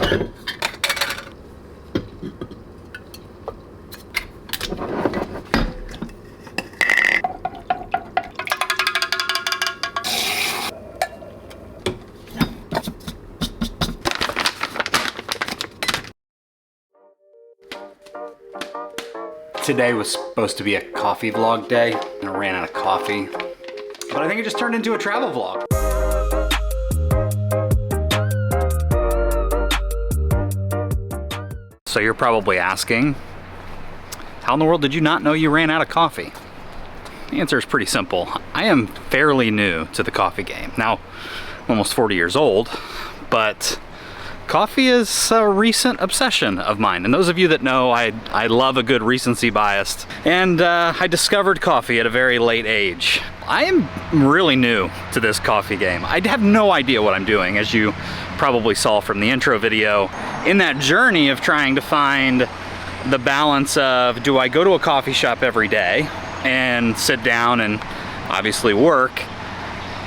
Today was supposed to be a coffee vlog day, and I ran out of coffee. But I think it just turned into a travel vlog. So you're probably asking, how in the world did you not know you ran out of coffee? The answer is pretty simple. I am fairly new to the coffee game. Now, I'm almost 40 years old, but coffee is a recent obsession of mine. And those of you that know, I love a good recency bias. And I discovered coffee at a very late age. I am really new to this coffee game. I have no idea what I'm doing, as you probably saw from the intro video. In that journey of trying to find the balance of, do I go to a coffee shop every day and sit down and obviously work,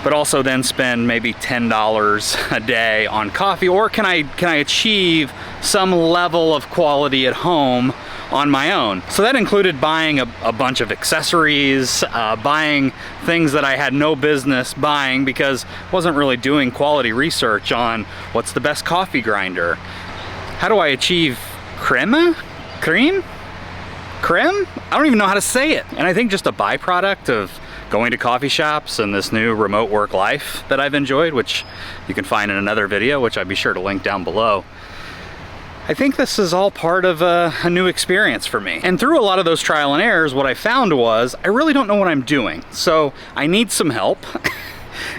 but also then spend maybe $10 a day on coffee, or can I achieve some level of quality at home on my own? So that included buying a bunch of accessories, buying things that I had no business buying because I wasn't really doing quality research on what's the best coffee grinder. How do I achieve creme? Creme? I don't even know how to say it. And I think just a byproduct of going to coffee shops and this new remote work life that I've enjoyed, which you can find in another video, which I'd be sure to link down below. I think this is all part of a new experience for me. And through a lot of those trial and errors, what I found was I really don't know what I'm doing. So I need some help.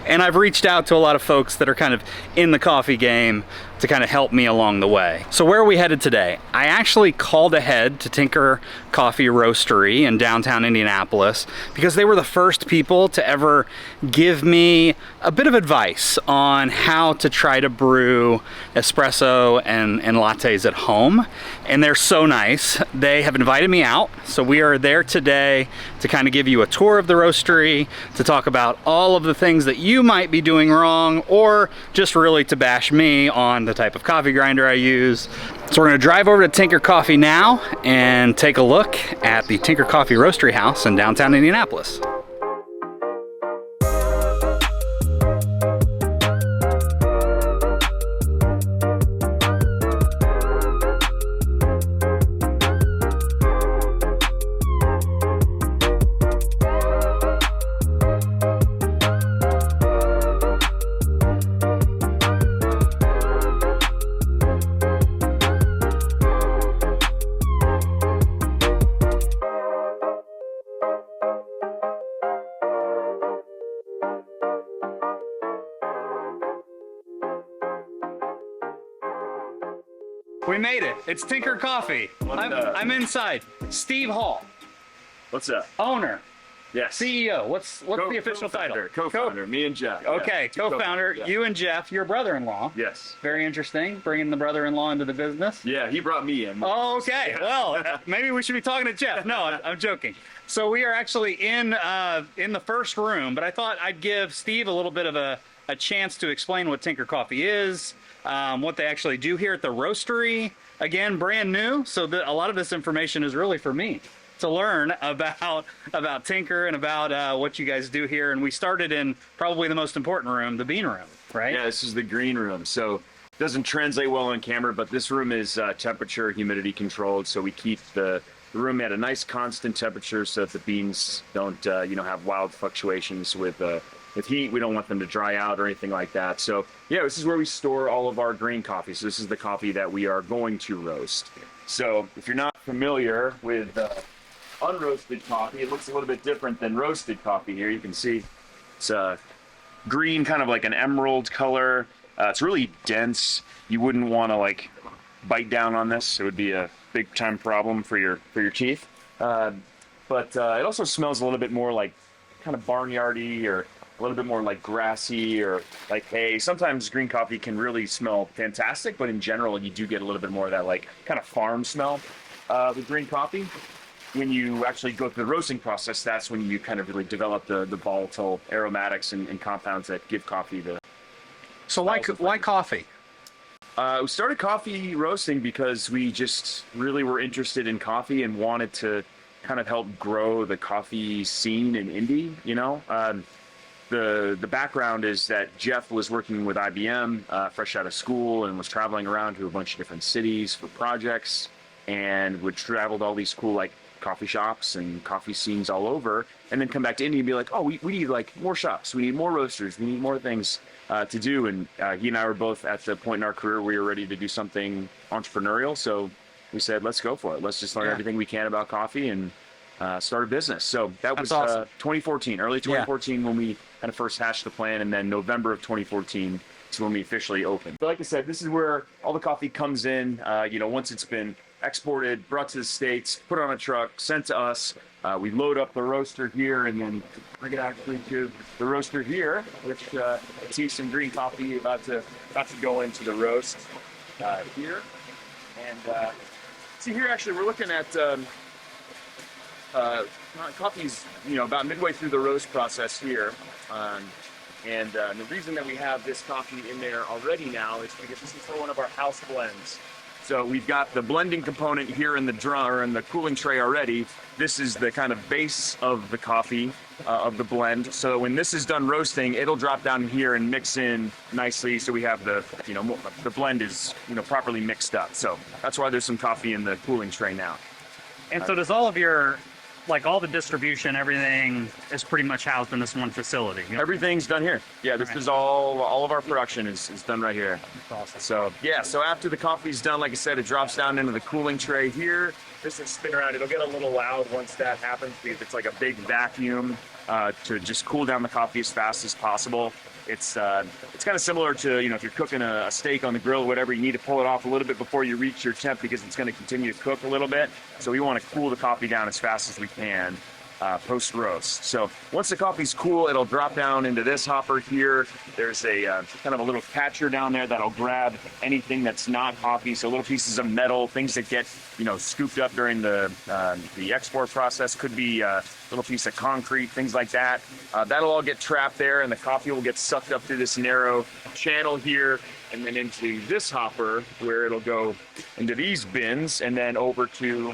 And I've reached out to a lot of folks that are kind of in the coffee game to kind of help me along the way. So where are we headed today? I actually called ahead to Tinker Coffee Roastery in downtown Indianapolis because they were the first people to ever give me a bit of advice on how to try to brew espresso and lattes at home. And they're so nice. They have invited me out. So we are there today to kind of give you a tour of the roastery, to talk about all of the things that you might be doing wrong, or just really to bash me on the type of coffee grinder I use. So we're gonna drive over to Tinker Coffee now and take a look at the Tinker Coffee Roastery House in downtown Indianapolis. We made it. It's Tinker Coffee. I'm inside. Steve Hall. What's up? Owner. Yes. CEO. What's the official title? Co-founder. Me and Jeff. Okay, yeah. Co-founder. Yeah. You and Jeff, your brother-in-law. Yes. Very interesting, bringing the brother-in-law into the business. Yeah, he brought me in. Oh, okay. Well, maybe we should be talking to Jeff. No, I'm joking. So we are actually in the first room, but I thought I'd give Steve a little bit of a chance to explain what Tinker Coffee is, what they actually do here at the roastery. Again, brand new, so a lot of this information is really for me to learn about Tinker and about what you guys do here. And we started in probably the most important room, the bean room, right? Yeah, this is the green room. So it doesn't translate well on camera, but this room is temperature, humidity controlled. So we keep the room at a nice constant temperature so that the beans don't have wild fluctuations with heat. We don't want them to dry out or anything like that. So yeah, this is where we store all of our green coffee. So this is the coffee that we are going to roast. So if you're not familiar with unroasted coffee, it looks a little bit different than roasted coffee here. You can see it's green, kind of like an emerald color. It's really dense. You wouldn't want to like bite down on this. It would be a big time problem for your teeth. But it also smells a little bit more like kind of barnyardy, or a little bit more like grassy, or like hay. Sometimes green coffee can really smell fantastic, but in general, you do get a little bit more of that like kind of farm smell with green coffee. When you actually go through the roasting process, that's when you kind of really develop the volatile aromatics and compounds that give coffee the... So why coffee? We started coffee roasting because we just really were interested in coffee and wanted to kind of help grow the coffee scene in Indy, you know? The background is that Jeff was working with IBM fresh out of school and was traveling around to a bunch of different cities for projects and would travel to all these cool like coffee shops and coffee scenes all over, and then come back to Indy and be like, oh, we need like more shops, we need more roasters, we need more things to do. And he and I were both at the point in our career where we were ready to do something entrepreneurial, so we said, let's go for it. Let's just learn everything we can about coffee and start a business. So that was awesome. 2014, early 2014 when we kind of first hashed the plan, and then November of 2014 is when we officially opened. But like I said, this is where all the coffee comes in. Once it's been exported, brought to the States, put on a truck, sent to us. We load up the roaster here and then bring it actually to the roaster here, which I see some green coffee about to go into the roast here. And see here, actually, we're looking at coffee's about midway through the roast process here. And the reason that we have this coffee in there already now is because this is for one of our house blends. So we've got the blending component here in the drum or in the cooling tray already. This is the kind of base of the coffee of the blend. So when this is done roasting, it'll drop down here and mix in nicely. So we have the blend is properly mixed up. So that's why there's some coffee in the cooling tray now. And so does all of your, like all the distribution, everything is pretty much housed in this one facility? Everything's done here. Yeah, this is all of our production is done right here. Awesome. So yeah, so after the coffee's done, like I said, it drops down into the cooling tray here. This will spin around. It'll get a little loud once that happens because it's like a big vacuum to just cool down the coffee as fast as possible. It's kind of similar to, if you're cooking a steak on the grill or whatever, you need to pull it off a little bit before you reach your temp because it's going to continue to cook a little bit. So we want to cool the coffee down as fast as we can post roast. So once the coffee's cool, it'll drop down into this hopper here. There's a kind of a little catcher down there that'll grab anything that's not coffee. So little pieces of metal, things that get scooped up during the export process. Could be a little piece of concrete, things like that. That'll all get trapped there, and the coffee will get sucked up through this narrow channel here, and then into this hopper where it'll go into these bins, and then over to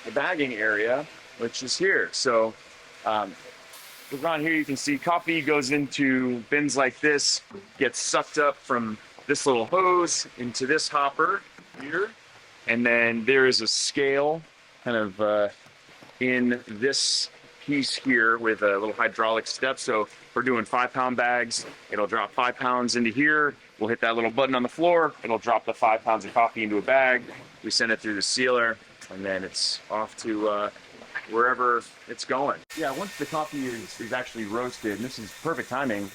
the bagging area, which is here. So around here you can see coffee goes into bins like this, gets sucked up from this little hose into this hopper here, and then there is a scale kind of in this piece here with a little hydraulic step. So if we're doing 5-pound bags, it'll drop 5 pounds into here. We'll hit that little button on the floor. It'll drop the 5 pounds of coffee into a bag. We send it through the sealer, and then it's off to wherever it's going. Yeah, once the coffee is actually roasted, and this is perfect timing.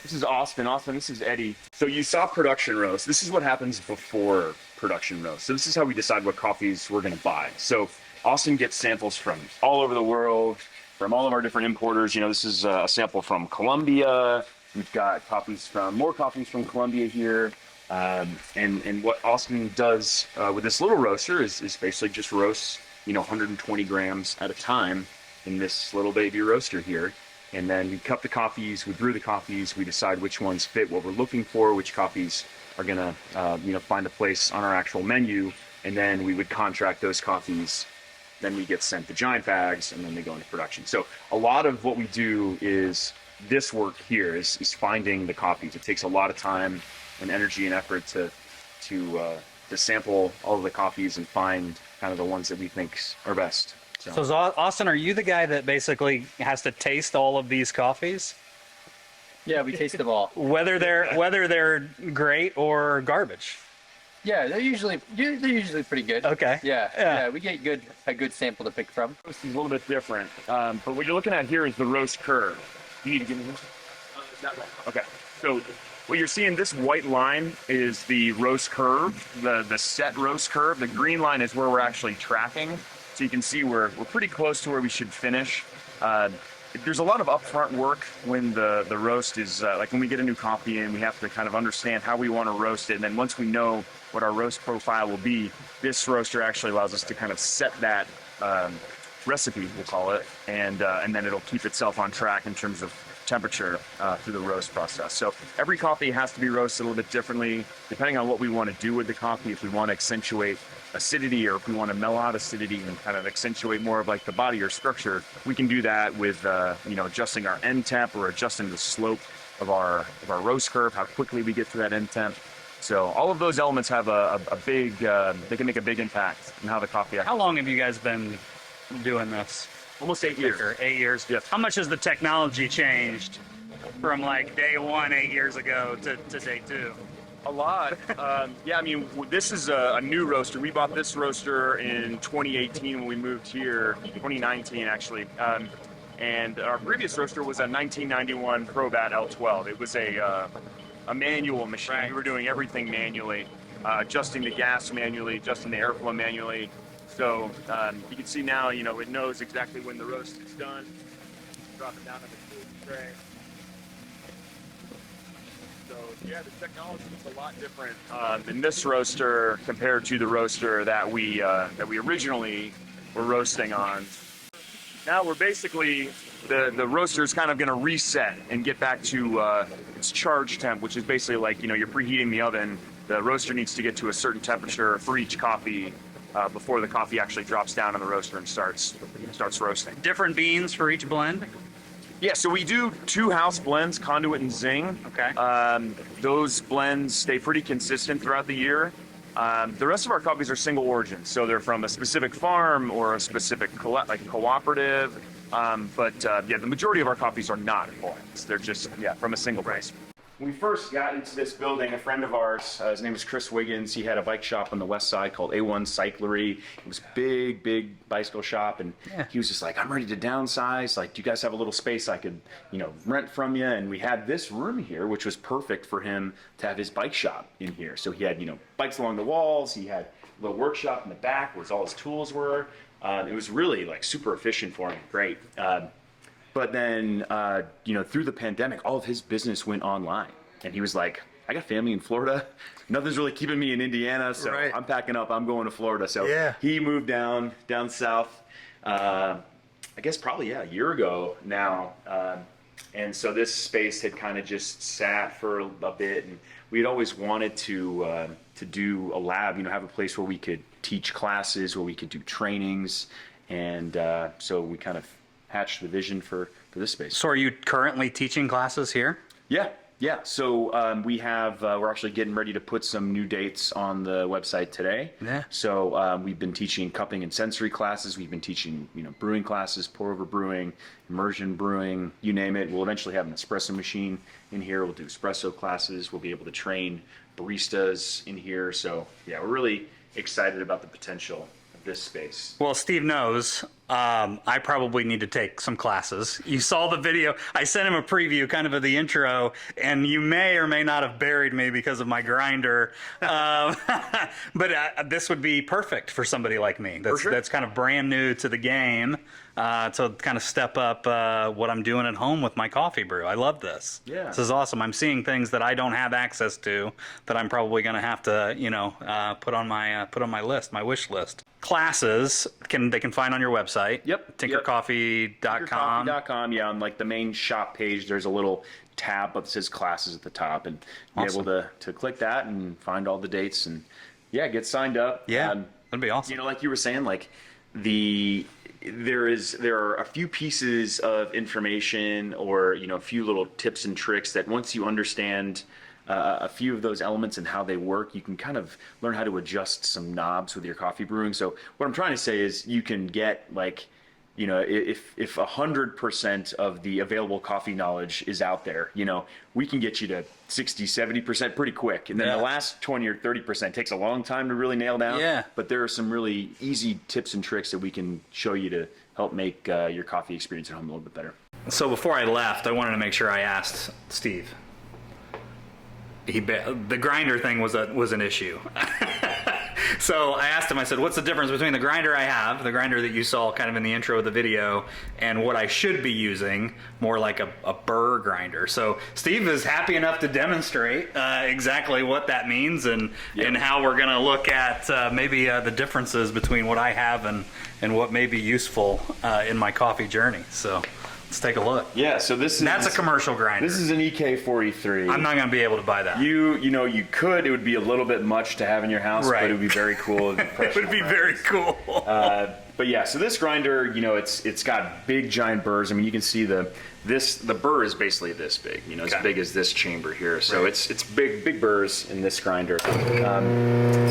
This is Austin. Austin, this is Eddie. So you saw production roast. This is what happens before production roast. So this is how we decide what coffees we're going to buy. So Austin gets samples from all over the world, from all of our different importers. This is a sample from Colombia. We've got more coffees from Colombia here. And what Austin does with this little roaster is basically just roasts 120 grams at a time in this little baby roaster here. And then we cup the coffees, we brew the coffees, we decide which ones fit what we're looking for, which coffees are gonna find a place on our actual menu, and then we would contract those coffees. Then we get sent the giant bags, and then they go into production. So a lot of what we do is this work here is finding the coffees. It takes a lot of time and energy and effort to sample all of the coffees and find kind of the ones that we think are best. So Austin, are you the guy that basically has to taste all of these coffees? Yeah, we taste them all. Whether they're great or garbage. Yeah, they're usually pretty good. Okay. Yeah, we get a good sample to pick from. This is a little bit different, but what you're looking at here is the roast curve. You need to give me this. That one. Okay. So what you're seeing, this white line is the roast curve, the set roast curve. The green line is where we're actually tracking. So you can see we're pretty close to where we should finish. There's a lot of upfront work when the roast is, like when we get a new coffee in, we have to kind of understand how we want to roast it. And then once we know what our roast profile will be, this roaster actually allows us to kind of set that recipe, we'll call it, and then it'll keep itself on track in terms of temperature through the roast process. So every coffee has to be roasted a little bit differently, depending on what we want to do with the coffee. If we want to accentuate acidity, or if we want to mellow out acidity and kind of accentuate more of like the body or structure, we can do that with adjusting our end temp or adjusting the slope of our roast curve, how quickly we get to that end temp. So all of those elements have a big, they can make a big impact in how the coffee. How long have you guys been doing this? Almost 8 years. 8 years. Yes. How much has the technology changed from like day one 8 years ago to day two? A lot. Yeah, I mean, this is a new roaster. We bought this roaster in 2018 when we moved here, 2019 actually. And our previous roaster was a 1991 Probat L12. It was a manual machine. Right. We were doing everything manually, adjusting the gas manually, adjusting the airflow manually. So you can see now, it knows exactly when the roast is done. Drop it down in the cooling tray. So yeah, the technology is a lot different in this roaster compared to the roaster that we originally were roasting on. Now we're basically, the roaster is kind of going to reset and get back to its charge temp, which is basically like, you're preheating the oven. The roaster needs to get to a certain temperature for each coffee before the coffee actually drops down in the roaster and starts roasting. Different beans for each blend? Yeah, so we do 2 house blends, Conduit and Zing. Okay. Those blends stay pretty consistent throughout the year. The rest of our coffees are single origin, so they're from a specific farm or a specific cooperative. But the majority of our coffees are not blends. They're just from a single place. When we first got into this building, a friend of ours, his name is Chris Wiggins, he had a bike shop on the west side called A1 Cyclery. It was a big bicycle shop, and he was just like, I'm ready to downsize. Like, do you guys have a little space I could, rent from you? And we had this room here, which was perfect for him to have his bike shop in here. So he had, bikes along the walls. He had a little workshop in the back where all his tools were. It was really like super efficient for him. Great. But then, through the pandemic, all of his business went online. And he was like, I got family in Florida. Nothing's really keeping me in Indiana, so I'm packing up. I'm going to Florida. So he moved down south, I guess probably, a year ago now. And so this space had kind of just sat for a bit. And we had always wanted to do a lab, have a place where we could teach classes, where we could do trainings. And so we kind of hatched the vision for this space. So are you currently teaching classes here? Yeah. So we're actually getting ready to put some new dates on the website today. Yeah. So we've been teaching cupping and sensory classes. We've been teaching, brewing classes, pour over brewing, immersion brewing, you name it. We'll eventually have an espresso machine in here. We'll do espresso classes. We'll be able to train baristas in here. So yeah, we're really excited about the potential of this space. Well, Steve knows I probably need to take some classes. You saw the video. I sent him a preview kind of the intro, and you may or may not have buried me because of my grinder. But this would be perfect for somebody like me. That's kind of brand new to the game. To kind of step up what I'm doing at home with my coffee brew. I love this. Yeah. This is awesome. I'm seeing things that I don't have access to that I'm probably going to have to, put on my list, my wish list. Classes they can find on your website. Yep. Tinkercoffee.com. Tinkercoffee.com. Yeah, on like the main shop page, there's a little tab that says classes at the top, and be able to click that and find all the dates and get signed up. Yeah, that'd be awesome. Like you were saying, like there are a few pieces of information or a few little tips and tricks that once you understand a few of those elements and how they work, you can kind of learn how to adjust some knobs with your coffee brewing. So what I'm trying to say is you can get like, if 100% of the available coffee knowledge is out there, we can get you to 60, 70% pretty quick. And then the last 20 or 30% takes a long time to really nail down. Yeah. But there are some really easy tips and tricks that we can show you to help make your coffee experience at home a little bit better. So before I left, I wanted to make sure I asked Steve. The grinder thing was an issue. So I asked him, I said, what's the difference between the grinder I have, the grinder that you saw kind of in the intro of the video, and what I should be using, more like a burr grinder. So Steve is happy enough to demonstrate exactly what that means and how we're going to look at maybe the differences between what I have and what may be useful in my coffee journey. So Let's take a look. Yeah, so That's a commercial grinder. This is an EK43. I'm not going to be able to buy that. You could. It would be a little bit much to have in your house, Right. but it would be very cool. It would be very cool. But yeah, so this grinder, it's got big giant burrs. I mean, you can see the burr is basically this big, as big as this chamber here. So Right. it's big burrs in this grinder.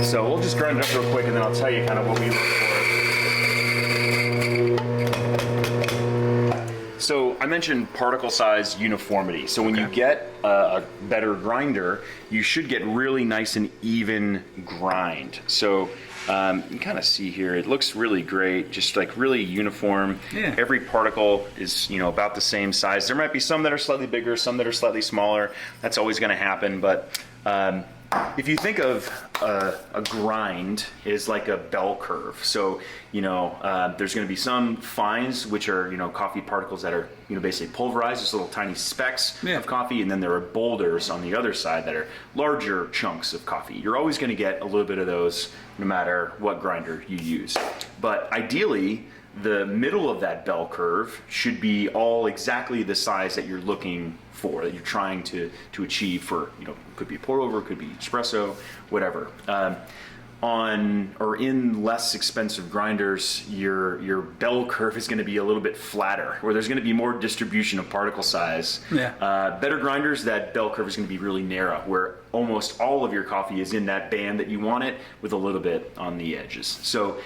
So we'll just grind it up real quick, and then I'll tell you kind of what we look for. So I mentioned particle size uniformity. So when you get a better grinder, you should get really nice and even grind. So you can kind of see here, it looks really great, just like really uniform. Yeah. Every particle is, about the same size. There might be some that are slightly bigger, some that are slightly smaller. That's always going to happen. But if you think of a grind is like a bell curve. So, there's going to be some fines, which are, coffee particles that are, basically pulverized, just little tiny specks of coffee. And then there are boulders on the other side that are larger chunks of coffee. You're always going to get a little bit of those no matter what grinder you use. But ideally, the middle of that bell curve should be all exactly the size that you're looking for, that you're trying to achieve for, could be pour over, could be espresso, whatever. In less expensive grinders, your bell curve is going to be a little bit flatter, where there's going to be more distribution of particle size. Yeah. Better grinders, that bell curve is going to be really narrow, where almost all of your coffee is in that band that you want it, with a little bit on the edges. So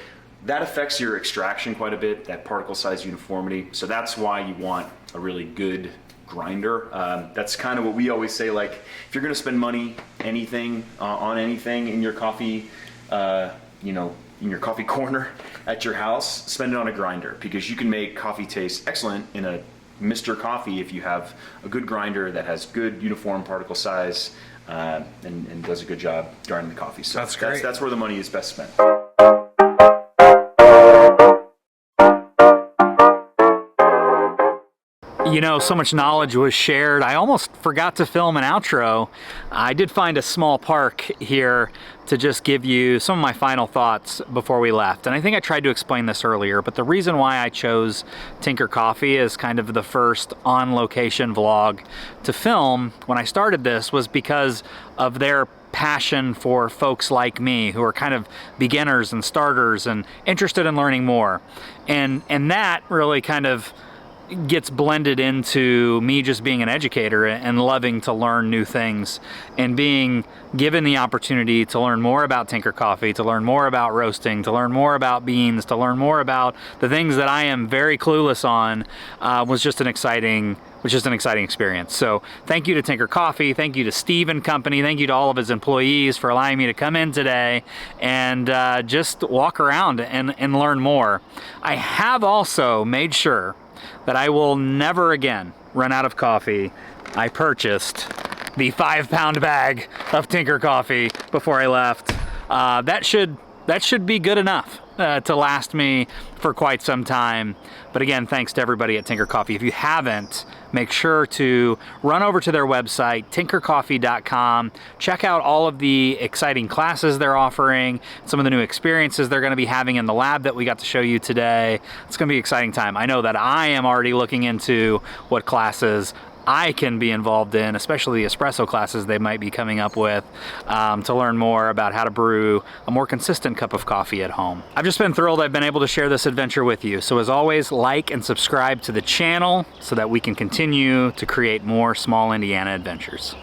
that affects your extraction quite a bit, that particle size uniformity. So that's why you want a really good grinder. That's kind of what we always say, like, if you're going to spend money on anything in your coffee, in your coffee corner at your house, spend it on a grinder, because you can make coffee taste excellent in a Mr. Coffee if you have a good grinder that has good uniform particle size and does a good job grinding the coffee. So That's great. That's where the money is best spent. So much knowledge was shared. I almost forgot to film an outro. I did find a small park here to just give you some of my final thoughts before we left. And I think I tried to explain this earlier, but the reason why I chose Tinker Coffee as kind of the first on-location vlog to film when I started this was because of their passion for folks like me who are kind of beginners and starters and interested in learning more. And that really kind of gets blended into me just being an educator and loving to learn new things, and being given the opportunity to learn more about Tinker Coffee, to learn more about roasting, to learn more about beans, to learn more about the things that I am very clueless on, was just an exciting experience. So thank you to Tinker Coffee, thank you to Steve and company, thank you to all of his employees for allowing me to come in today and just walk around and learn more. I have also made sure that I will never again run out of coffee. I purchased the 5-pound bag of Tinker Coffee before I left. That should be good enough to last me for quite some time. But again, thanks to everybody at Tinker Coffee. If you haven't, make sure to run over to their website, tinkercoffee.com. Check out all of the exciting classes they're offering, some of the new experiences they're going to be having in the lab that we got to show you today. It's going to be an exciting time. I know that I am already looking into what classes I can be involved in, especially the espresso classes they might be coming up with, to learn more about how to brew a more consistent cup of coffee at home. I've just been thrilled I've been able to share this adventure with you. So as always, like and subscribe to the channel so that we can continue to create more small Indiana adventures.